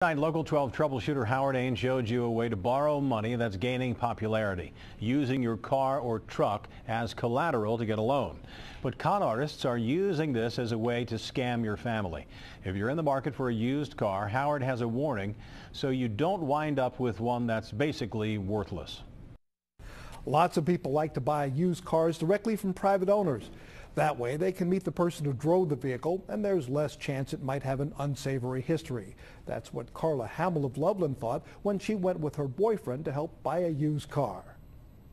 Local 12 troubleshooter Howard Ain showed you a way to borrow money that's gaining popularity, using your car or truck as collateral to get a loan. But con artists are using this as a way to scam your family. If you're in the market for a used car, Howard has a warning so you don't wind up with one that's basically worthless. Lots of people like to buy used cars directly from private owners. That way they can meet the person who drove the vehicle and there's less chance it might have an unsavory history. That's what Carla Hamill of Loveland thought when she went with her boyfriend to help buy a used car.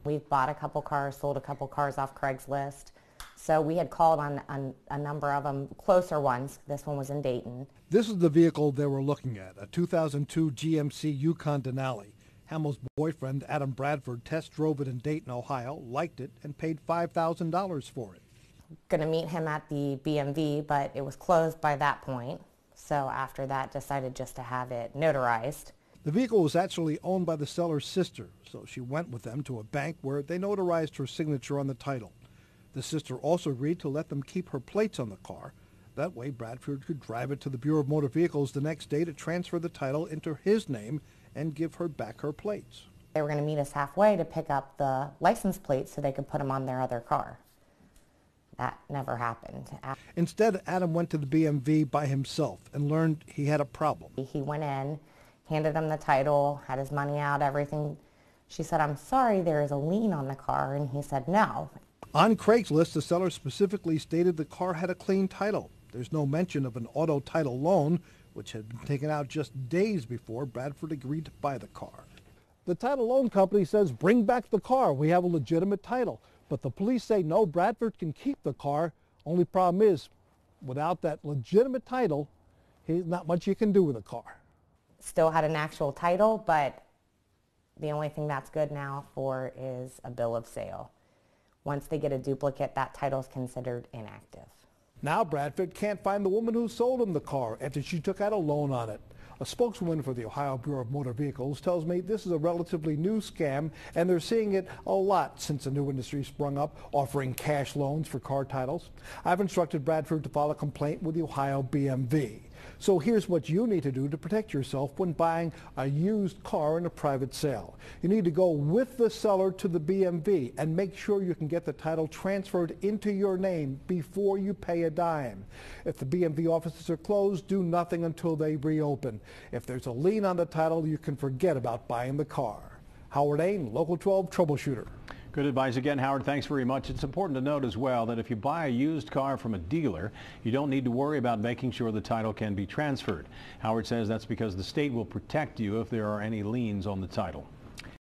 We've bought a couple cars, sold a couple cars off Craigslist. So we had called on a number of them, closer ones. This one was in Dayton. This is the vehicle they were looking at, a 2002 GMC Yukon Denali. Hamill's boyfriend, Adam Bradford, test drove it in Dayton, Ohio, liked it, and paid $5,000 for it. Going to meet him at the BMV, but it was closed by that point. So after that, decided just to have it notarized. The vehicle was actually owned by the seller's sister, so she went with them to a bank where they notarized her signature on the title. The sister also agreed to let them keep her plates on the car. That way, Bradford could drive it to the Bureau of Motor Vehicles the next day to transfer the title into his name and give her back her plates. They were going to meet us halfway to pick up the license plates so they could put them on their other car. That never happened. Instead, Adam went to the BMV by himself and learned he had a problem. He went in, handed him the title, had his money out, everything. She said, "I'm sorry, there is a lien on the car," and he said no. On Craigslist, the seller specifically stated the car had a clean title. There's no mention of an auto title loan, which had been taken out just days before Bradford agreed to buy the car. The title loan company says, "Bring back the car. We have a legitimate title." But the police say no, Bradford can keep the car. Only problem is, without that legitimate title, there's not much you can do with the car. Still had an actual title, but the only thing that's good now for is a bill of sale. Once they get a duplicate, that title is considered inactive. Now Bradford can't find the woman who sold him the car after she took out a loan on it. A spokeswoman for the Ohio Bureau of Motor Vehicles tells me this is a relatively new scam, and they're seeing it a lot since a new industry sprung up, offering cash loans for car titles. I've instructed Bradford to file a complaint with the Ohio BMV. So here's what you need to do to protect yourself when buying a used car in a private sale. You need to go with the seller to the BMV and make sure you can get the title transferred into your name before you pay a dime. If the BMV offices are closed, do nothing until they reopen. If there's a lien on the title, you can forget about buying the car. Howard Ain, Local 12 Troubleshooter. Good advice again, Howard. Thanks very much. It's important to note as well that if you buy a used car from a dealer, you don't need to worry about making sure the title can be transferred. Howard says that's because the state will protect you if there are any liens on the title.